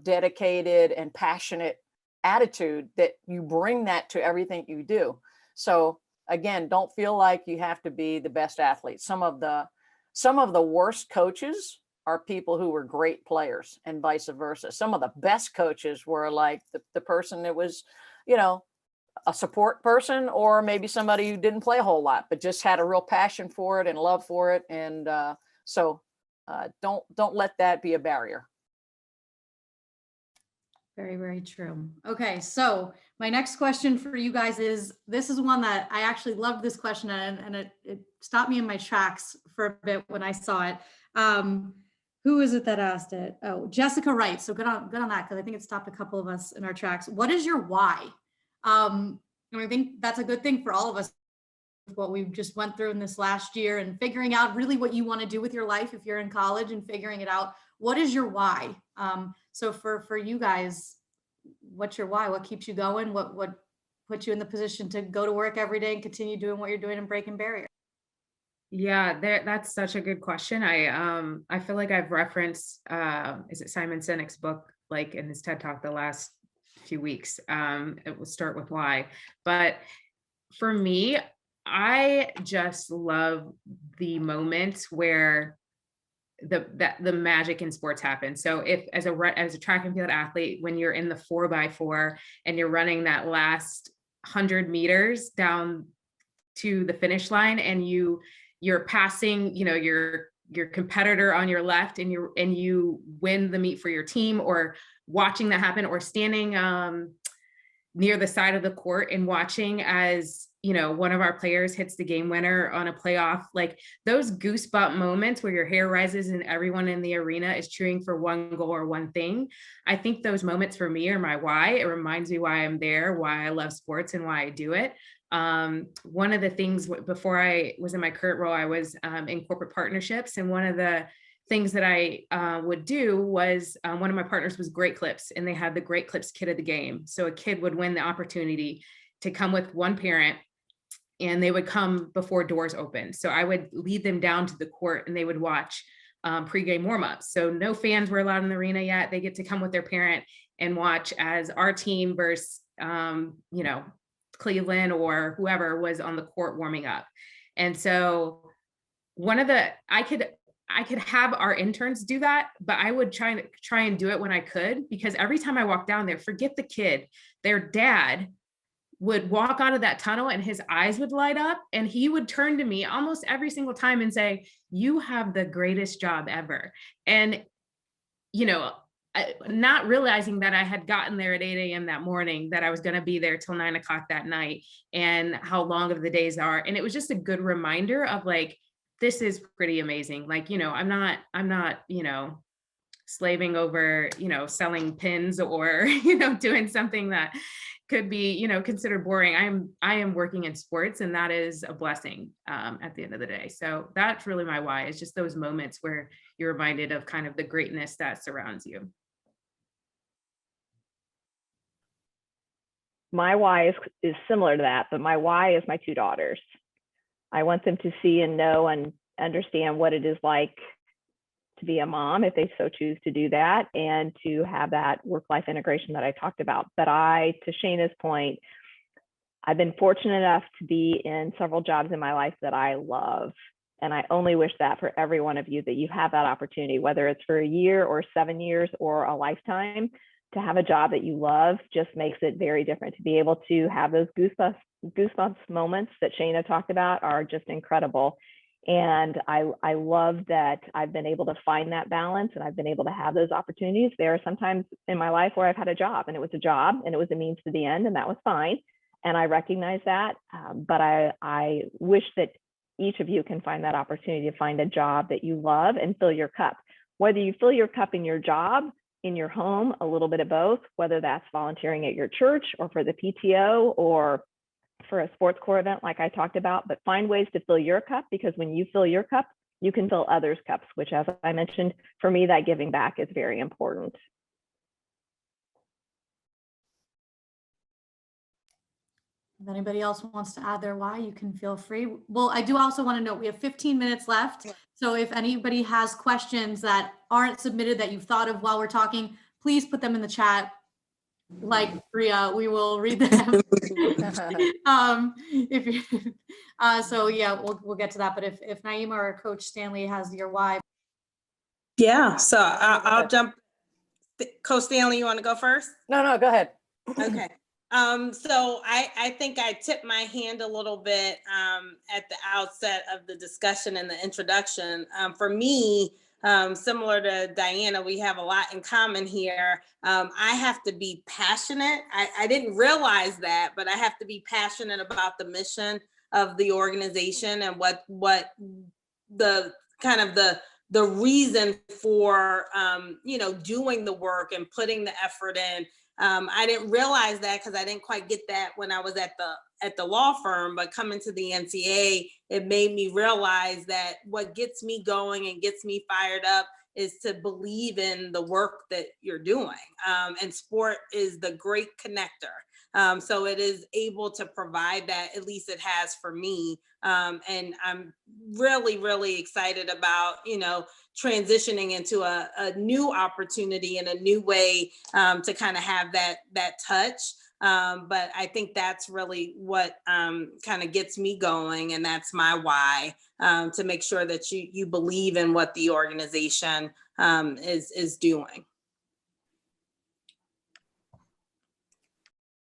dedicated and passionate attitude that you bring that to everything you do. So again, don't feel like you have to be the best athlete. Some of the some of the worst coaches are people who were great players and vice versa. Some of the best coaches were like the person that was, you know, a support person, or maybe somebody who didn't play a whole lot, but just had a real passion for it and love for it. And don't let that be a barrier. Very, very true. Okay, so my next question for you guys is, this is one that I actually loved this question, and it stopped me in my tracks for a bit when I saw it. Who is it that asked it? Oh, Jessica Wright. So good on that, because I think it stopped a couple of us in our tracks. What is your why? And I think that's a good thing for all of us, what we've just went through in this last year, and figuring out really what you want to do with your life if you're in college, and figuring it out. What is your why? So for you guys, what's your why? What keeps you going? What puts you in the position to go to work every day and continue doing what you're doing and breaking barriers? Yeah, that's such a good question. I feel like I've referenced is it Simon Sinek's book, like in his TED Talk the last few weeks. It will start with why. But for me, I just love the moments where the magic in sports happens. So if as a track and field athlete, when you're in the 4x4 and you're running that last 100 meters down to the finish line, and you're passing, you know, your competitor on your left, and you win the meet for your team, or watching that happen, or standing near the side of the court and watching as, you know, one of our players hits the game winner on a playoff, like those goosebump moments where your hair rises and everyone in the arena is cheering for one goal or one thing. I think those moments for me are my why. It reminds me why I'm there, why I love sports, and why I do it. One of the things before I was in my current role, I was in corporate partnerships. And one of the things that I would do was one of my partners was Great Clips, and they had the Great Clips kid of the game. So a kid would win the opportunity to come with one parent, and they would come before doors open. So I would lead them down to the court, and they would watch pregame warmups. So no fans were allowed in the arena yet. They get to come with their parent and watch as our team versus, you know, Cleveland or whoever was on the court warming up. And so I could have our interns do that, but I would try and do it when I could, because every time I walked down there, forget the kid, their dad would walk out of that tunnel and his eyes would light up, and he would turn to me almost every single time and say, "You have the greatest job ever." And, you know, not realizing that I had gotten there at 8 a.m. that morning, that I was going to be there till 9 o'clock that night, and how long of the days are. And it was just a good reminder of like, this is pretty amazing. Like, you know, I'm not, you know, slaving over, you know, selling pins or, you know, doing something that could be, you know, considered boring. I am working in sports, and that is a blessing at the end of the day. So that's really my why, is just those moments where you're reminded of kind of the greatness that surrounds you. My why is similar to that, but my why is my two daughters. I want them to see and know and understand what it is like to be a mom, if they so choose to do that, and to have that work-life integration that I talked about. But to Shayna's point, I've been fortunate enough to be in several jobs in my life that I love. And I only wish that for every one of you, that you have that opportunity, whether it's for a year or 7 years or a lifetime. To have a job that you love just makes it very different. To be able to have those goosebumps moments that Shayna talked about are just incredible. And I love that I've been able to find that balance, and I've been able to have those opportunities. There are sometimes in my life where I've had a job, and it was a job, and it was a means to the end, and that was fine. And I recognize that, but I wish that each of you can find that opportunity to find a job that you love and fill your cup. Whether you fill your cup in your job, in your home, a little bit of both, whether that's volunteering at your church or for the PTO or for a sports core event like I talked about, but find ways to fill your cup, because when you fill your cup, you can fill others' cups, which, as I mentioned, for me, that giving back is very important. If anybody else wants to add their why, you can feel free. Well, I do also want to note we have 15 minutes left. So if anybody has questions that aren't submitted that you've thought of while we're talking, please put them in the chat. like Priya, we will read them. If you, so yeah, we'll get to that. But if Naima or Coach Stanley has your why. Yeah, so I'll jump. Coach Stanley, you want to go first? No, go ahead. Okay. So I think I tipped my hand a little bit at the outset of the discussion and the introduction. For me, similar to Dianna, we have a lot in common here. I have to be passionate. I didn't realize that, but I have to be passionate about the mission of the organization and what the kind of the reason for doing the work and putting the effort in. I didn't realize that because I didn't quite get that when I was at the law firm, but coming to the NCAA, it made me realize that what gets me going and gets me fired up is to believe in the work that you're doing. And sport is the great connector. So it is able to provide that, at least it has for me. And I'm really, really excited about, transitioning into a new opportunity and a new way to kind of have that touch. But I think that's really what kind of gets me going, and that's my why, to make sure that you believe in what the organization is doing.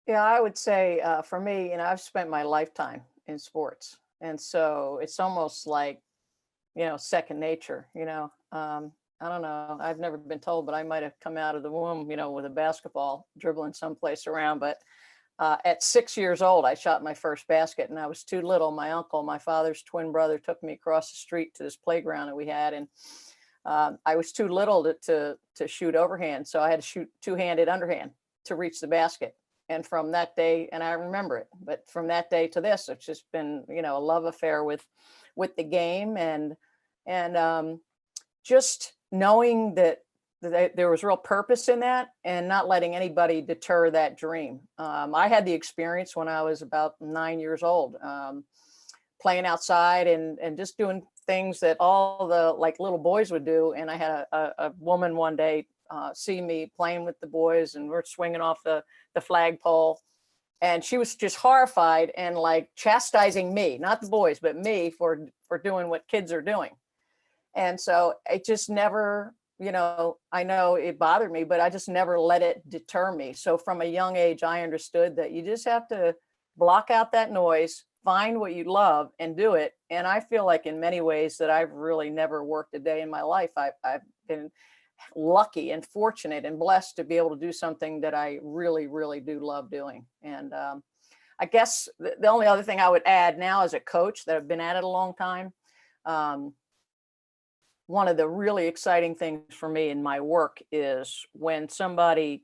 Yeah, I would say for me, I've spent my lifetime in sports. And so it's almost like, second nature, I don't know. I've never been told, but I might have come out of the womb, with a basketball dribbling someplace around. But at 6 years old, I shot my first basket, and I was too little. My uncle, my father's twin brother, took me across the street to this playground that we had. And I was too little to shoot overhand. So I had to shoot two-handed underhand to reach the basket. And from that day, and I remember it, but from that day to this, it's just been, a love affair with the game, and just knowing that there was real purpose in that, and not letting anybody deter that dream. I had the experience when I was about 9 years old, playing outside and just doing things that all the little boys would do. And I had a woman one day see me playing with the boys, and we're swinging off the flagpole, and she was just horrified and chastising me, not the boys, but me for doing what kids are doing. And so it just never, I know it bothered me, but I just never let it deter me. So from a young age, I understood that you just have to block out that noise, find what you love, and do it. And I feel like in many ways that I've really never worked a day in my life. I've been lucky and fortunate and blessed to be able to do something that I really, really do love doing. And I guess the only other thing I would add now as a coach that I've been at it a long time, one of the really exciting things for me in my work is when somebody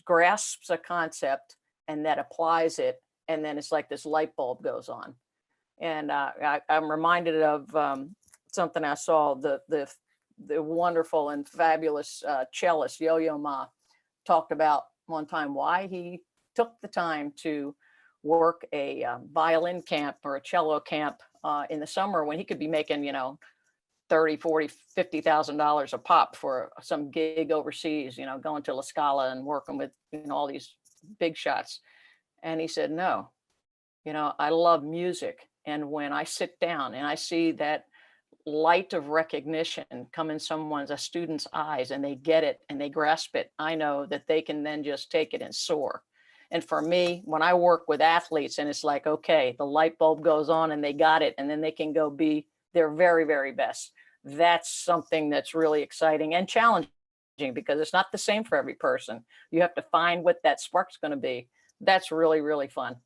grasps a concept and that applies it, and then it's like this light bulb goes on. And I'm reminded of something I saw, the wonderful and fabulous cellist Yo-Yo Ma talked about one time why he took the time to work a violin camp or a cello camp in the summer when he could be making, $30, $40, $50,000 a pop for some gig overseas, going to La Scala and working with, all these big shots. And he said, no, I love music. And when I sit down and I see that light of recognition come in a student's eyes, and they get it and they grasp it, I know that they can then just take it and soar. And for me, when I work with athletes and it's like, okay, the light bulb goes on and they got it, and then they can go be their very, very best. That's something that's really exciting and challenging, because it's not the same for every person. You have to find what that spark's going to be. That's really, really fun.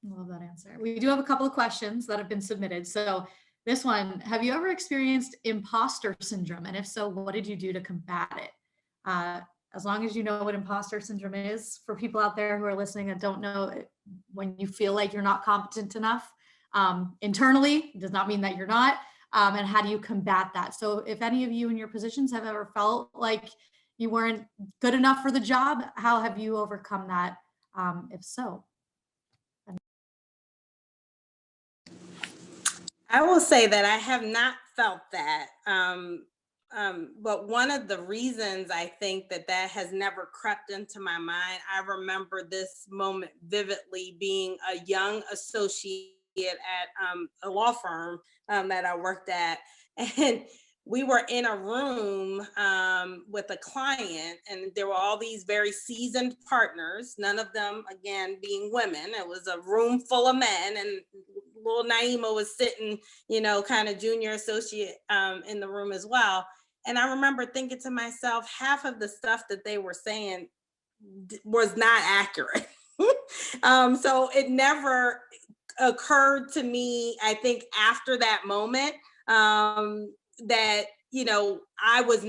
Love that answer. We do have a couple of questions that have been submitted. So this one, have you ever experienced imposter syndrome? And if so, what did you do to combat it? As long as you know what imposter syndrome is, for people out there who are listening and don't know, when you feel like you're not competent enough internally, it does not mean that you're not. And how do you combat that? So if any of you in your positions have ever felt like you weren't good enough for the job, how have you overcome that? If so? I will say that I have not felt that. but one of the reasons I think that has never crept into my mind, I remember this moment vividly, being a young associate at a law firm that I worked at. And we were in a room with a client, and there were all these very seasoned partners, none of them, again, being women. It was a room full of men, and little Naima was sitting, kind of junior associate in the room as well. And I remember thinking to myself, half of the stuff that they were saying was not accurate. So it never occurred to me, I think, after that moment, that, I was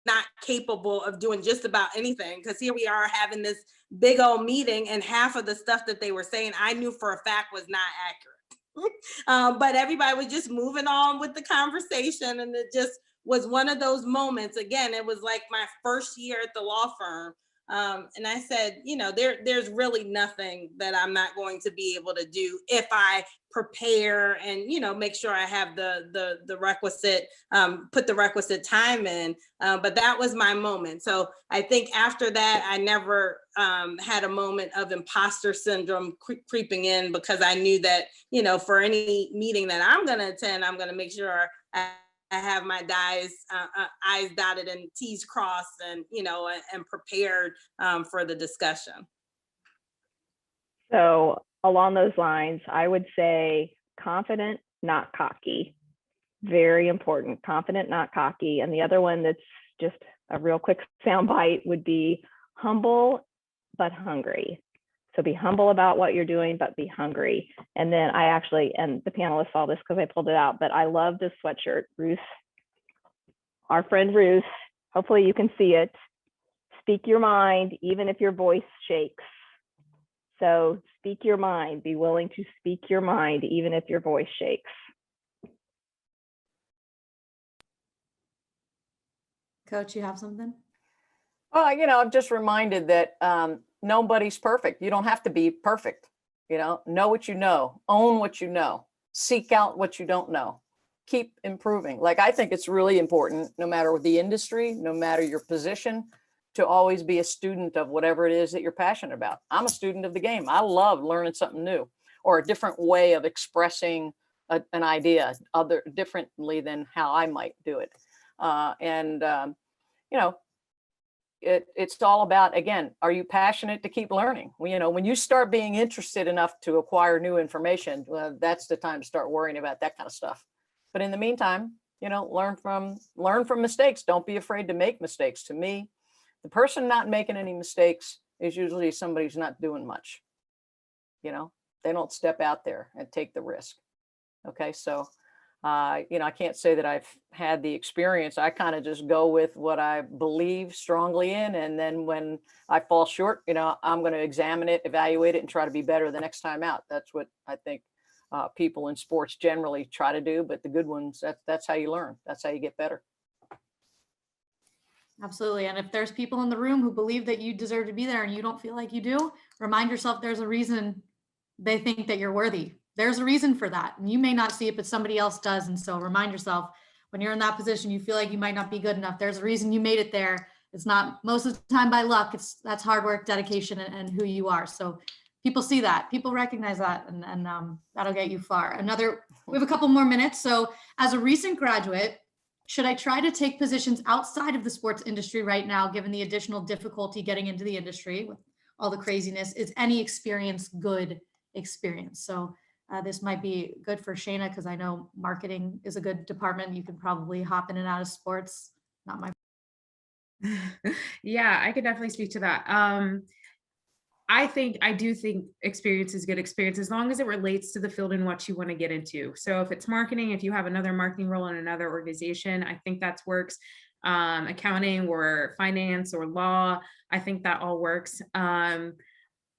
not capable of doing just about anything. Because here we are having this big old meeting, and half of the stuff that they were saying, I knew for a fact was not accurate. But everybody was just moving on with the conversation, and it just was one of those moments. Again, it was like my first year at the law firm. And I said, there's really nothing that I'm not going to be able to do if I prepare and, make sure I have the requisite, put the requisite time in. But that was my moment. So I think after that, I never had a moment of imposter syndrome creeping in, because I knew that, for any meeting that I'm going to attend, I'm going to make sure I have my I's dotted and T's crossed, and, and prepared for the discussion. So along those lines, I would say confident, not cocky. Very important. Confident, not cocky. And the other one that's just a real quick soundbite would be humble, but hungry. So be humble about what you're doing, but be hungry. And then and the panelists saw this because I pulled it out, but I love this sweatshirt, Ruth, our friend Ruth. Hopefully you can see it. Speak your mind, even if your voice shakes. So speak your mind, be willing to speak your mind, even if your voice shakes. Coach, you have something? Well, I'm just reminded that nobody's perfect. You don't have to be perfect. Know what you know, own what you know, seek out what you don't know, keep improving. Like, I think it's really important, no matter the industry, no matter your position, to always be a student of whatever it is that you're passionate about. I'm a student of the game. I love learning something new, or a different way of expressing an idea differently than how I might do it. It's all about, again, are you passionate to keep learning? When you start being interested enough to acquire new information, well, that's the time to start worrying about that kind of stuff. But in the meantime, learn from mistakes. Don't be afraid to make mistakes. To me, the person not making any mistakes is usually somebody who's not doing much. They don't step out there and take the risk. Okay, so I can't say that I've had the experience. I kind of just go with what I believe strongly in. And then when I fall short, I'm going to examine it, evaluate it, and try to be better the next time out. That's what I think people in sports generally try to do. But the good ones, that's how you learn. That's how you get better. Absolutely. And if there's people in the room who believe that you deserve to be there and you don't feel like you do, remind yourself there's a reason they think that you're worthy. There's a reason for that. And you may not see it, but somebody else does. And so remind yourself, when you're in that position, you feel like you might not be good enough. There's a reason you made it there. It's not most of the time by luck. That's hard work, dedication, and who you are. So people see that, people recognize that, and that'll get you far. We have a couple more minutes. So as a recent graduate, should I try to take positions outside of the sports industry right now, given the additional difficulty getting into the industry with all the craziness? Is any experience good experience? So this might be good for Shayna, because I know marketing is a good department. You can probably hop in and out of sports. Not my. Yeah, I could definitely speak to that. I do think experience is good experience, as long as it relates to the field and what you want to get into. So if it's marketing, if you have another marketing role in another organization, I think that works. Accounting or finance or law, I think that all works.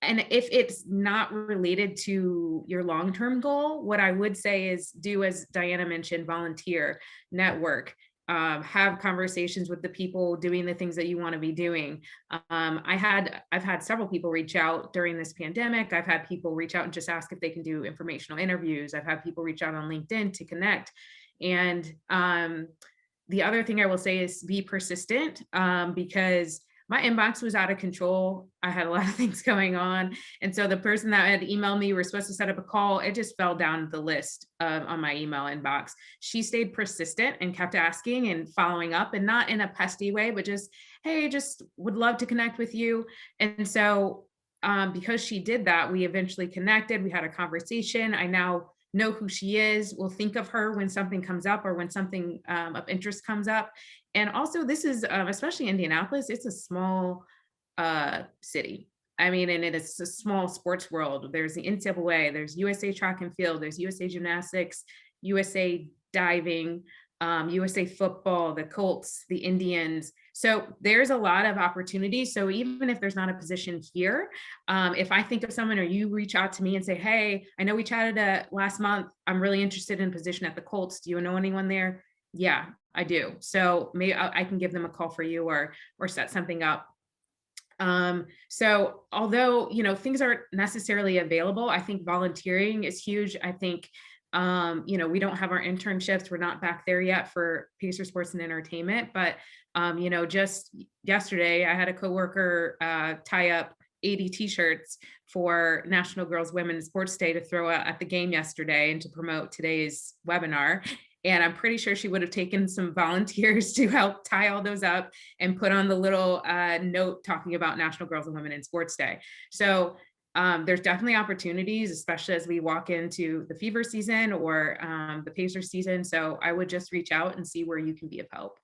And if it's not related to your long-term goal, what I would say is do, as Dianna mentioned, volunteer, network, have conversations with the people doing the things that you want to be doing. I've had several people reach out during this pandemic. I've had people reach out and just ask if they can do informational interviews. I've had people reach out on LinkedIn to connect. And the other thing I will say is be persistent, because my inbox was out of control. I had a lot of things going on. And so the person that had emailed me, we were supposed to set up a call, it just fell down the list on my email inbox. She stayed persistent and kept asking and following up, and not in a pesty way, but just, hey, just would love to connect with you. And so because she did that, we eventually connected. We had a conversation. I now know who she is. We'll think of her when something comes up or when something of interest comes up. And also, this is, especially Indianapolis, it's a small city. I mean, and it's a small sports world. There's the NCAA, there's USA Track and Field, there's USA Gymnastics, USA Diving, USA Football, the Colts, the Indians. So there's a lot of opportunities. So even if there's not a position here, if I think of someone or you reach out to me and say, hey, I know we chatted last month, I'm really interested in a position at the Colts. Do you know anyone there? Yeah, I do. So maybe I can give them a call for you or set something up. So although, you know, things aren't necessarily available, I think volunteering is huge. I think, you know, we don't have our internships. We're not back there yet for Pacer Sports and Entertainment, but, you know, just yesterday I had a coworker tie up 80 t-shirts for National Girls Women's Sports Day to throw out at the game yesterday and to promote today's webinar. And I'm pretty sure she would have taken some volunteers to help tie all those up and put on the little note talking about National Girls and Women in Sports Day. So there's definitely opportunities, especially as we walk into the Fever season or the Pacer season. So I would just reach out and see where you can be of help.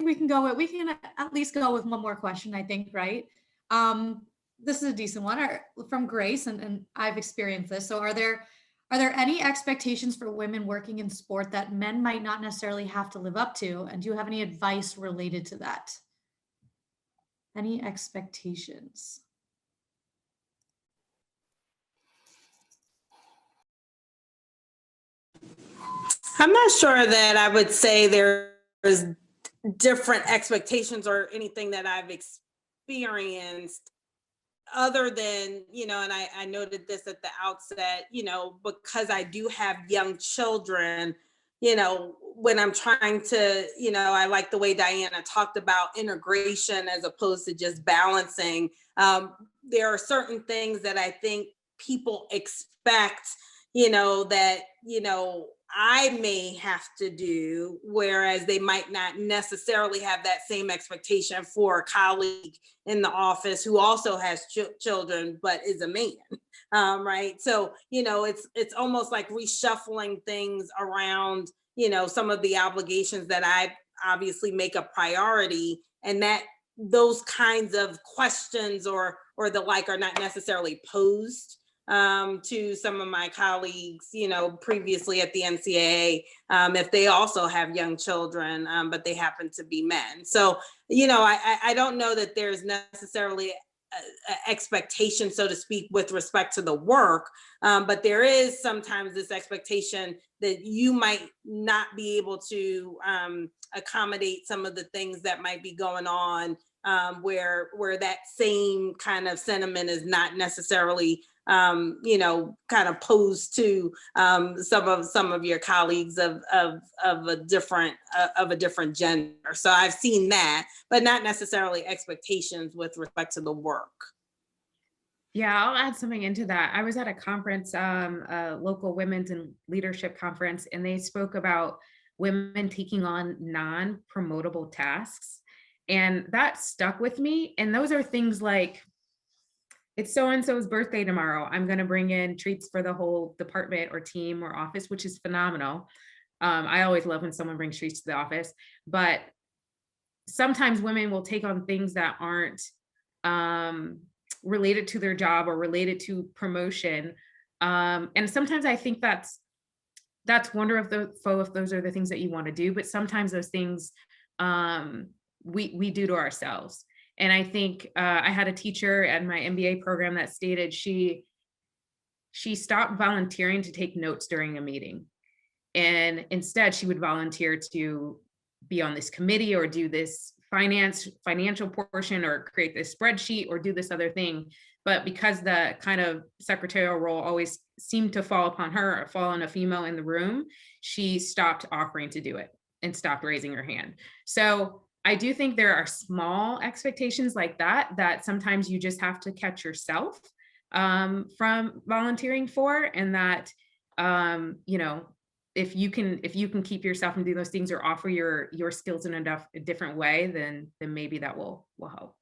We can at least go with one more question, I think, right? This is a decent one from Grace, and I've experienced this. So are there any expectations for women working in sport that men might not necessarily have to live up to? And do you have any advice related to that? Any expectations? I'm not sure that I would say there's different expectations or anything that I've experienced other than, you know, and I noted this at the outset, you know, because I do have young children, you know, when I'm trying to, you know, I like the way Dianna talked about integration as opposed to just balancing. There are certain things that I think people expect, you know, that, you know, I may have to do, whereas they might not necessarily have that same expectation for a colleague in the office who also has children, but is a man, right? So, you know, it's almost like reshuffling things around, you know, some of the obligations that I obviously make a priority, and that those kinds of questions or the like are not necessarily posed to some of my colleagues, you know, previously at the NCAA, if they also have young children, but they happen to be men. So, you know, I don't know that there's necessarily an expectation, so to speak, with respect to the work, but there is sometimes this expectation that you might not be able to accommodate some of the things that might be going on, where that same kind of sentiment is not necessarily you know, kind of posed to some of your colleagues of a different gender. So I've seen that, but not necessarily expectations with respect to the work. Yeah, I'll add something into that. I was at a conference, a local women's and leadership conference, and they spoke about women taking on non-promotable tasks. And that stuck with me. And those are things like, it's so-and-so's birthday tomorrow. I'm going to bring in treats for the whole department or team or office, which is phenomenal. I always love when someone brings treats to the office, but sometimes women will take on things that aren't related to their job or related to promotion. And sometimes I think that's wonderful if those are the things that you want to do, but sometimes those things we do to ourselves. And I think I had a teacher at my MBA program that stated she stopped volunteering to take notes during a meeting. And instead she would volunteer to be on this committee or do this financial portion or create this spreadsheet or do this other thing. But because the kind of secretarial role always seemed to fall upon her or fall on a female in the room, she stopped offering to do it and stopped raising her hand. So I do think there are small expectations like that, that sometimes you just have to catch yourself from volunteering for, and that, you know, if you can keep yourself from doing those things or offer your skills in a different way, then maybe that will help.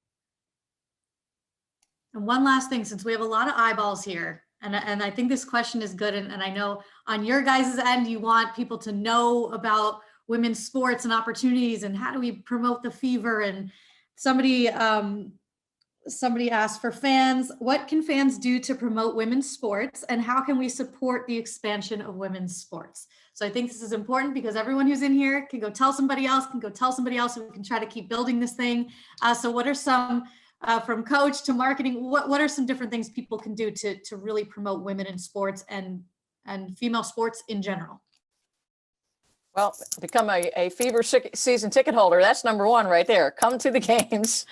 And one last thing, since we have a lot of eyeballs here, and I think this question is good, and I know on your guys' end, you want people to know about women's sports and opportunities, and how do we promote the Fever? And somebody asked, for fans, what can fans do to promote women's sports, and how can we support the expansion of women's sports? So I think this is important because everyone who's in here can go tell somebody else, and we can try to keep building this thing. So what are some, from coach to marketing, what are some different things people can do to really promote women in sports and female sports in general? Well, become a Fever season ticket holder. That's number one right there. Come to the games.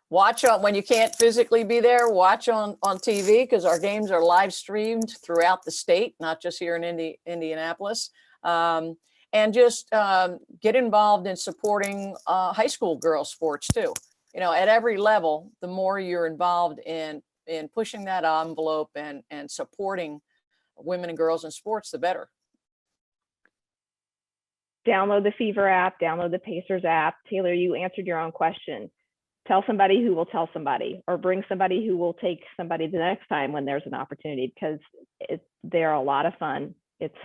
Watch on when you can't physically be there, watch on TV, because our games are live streamed throughout the state, not just here in Indianapolis. And just get involved in supporting high school girls sports too. You know, at every level, the more you're involved in pushing that envelope and supporting women and girls in sports, the better. Download the Fever app, download the Pacers app. Taylor, you answered your own question. Tell somebody who will tell somebody, or bring somebody who will take somebody the next time when there's an opportunity, because they're a lot of fun. It's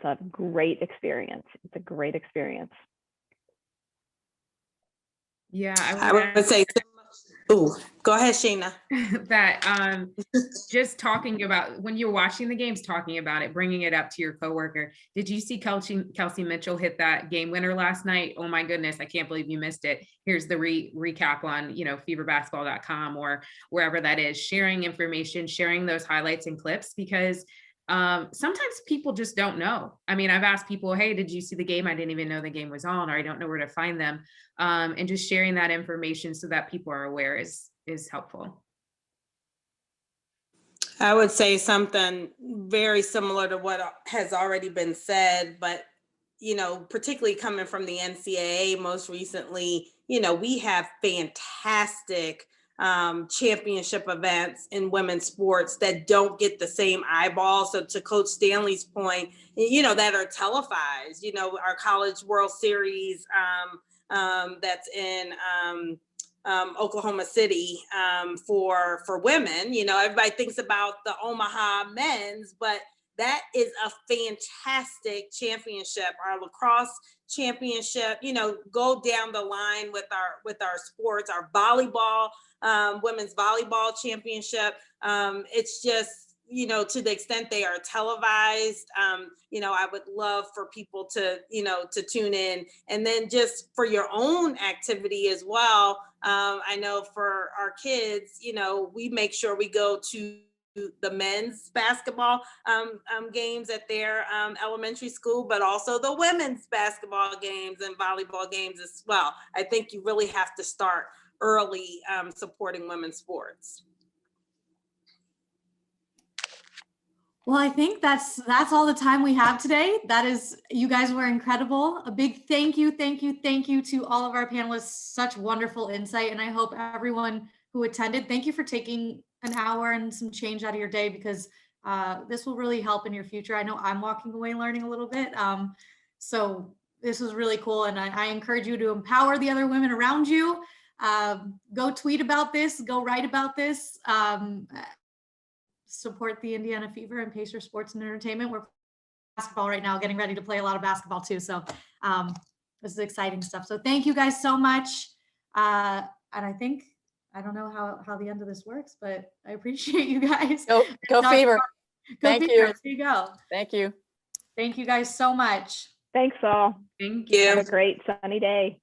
a great experience. It's a great experience. Yeah, I would say, ooh, go ahead, Shayna. that just talking about when you're watching the games, talking about it, bringing it up to your coworker. Did you see Kelsey Mitchell hit that game winner last night? Oh my goodness, I can't believe you missed it. Here's the recap on, you know, feverbasketball.com or wherever that is. Sharing information, sharing those highlights and clips, because sometimes people just don't know. I mean, I've asked people, hey, did you see the game? I didn't even know the game was on, or I don't know where to find them. And just sharing that information so that people are aware is helpful. I would say something very similar to what has already been said, but, you know, particularly coming from the NCAA most recently, you know, we have fantastic championship events in women's sports that don't get the same eyeball. So to Coach Stanley's point, you know, that are televised, you know, our College World Series that's in Oklahoma City for women. You know, everybody thinks about the Omaha men's, but that is a fantastic championship. Our lacrosse championship, you know, go down the line with our sports, our volleyball, women's volleyball championship. It's just, you know, to the extent they are televised, you know, I would love for people to, you know, to tune in. And then just for your own activity as well. I know for our kids, you know, we make sure we go to the men's basketball games at their elementary school, but also the women's basketball games and volleyball games as well. I think you really have to start early supporting women's sports. Well, I think that's all the time we have today. That is, you guys were incredible. A big thank you to all of our panelists. Such wonderful insight. And I hope everyone who attended, thank you for taking an hour and some change out of your day, because this will really help in your future. I know I'm walking away learning a little bit. So this was really cool. And I encourage you to empower the other women around you. Go tweet about this, go write about this. Support the Indiana Fever and Pacer Sports and Entertainment. We're basketball right now, getting ready to play a lot of basketball too. So this is exciting stuff. So thank you guys so much. And I don't know how the end of this works, but I appreciate you guys. Go Fever. Thank you. There you go. Thank you. Thank you guys so much. Thanks all. Thank you. Have a great sunny day.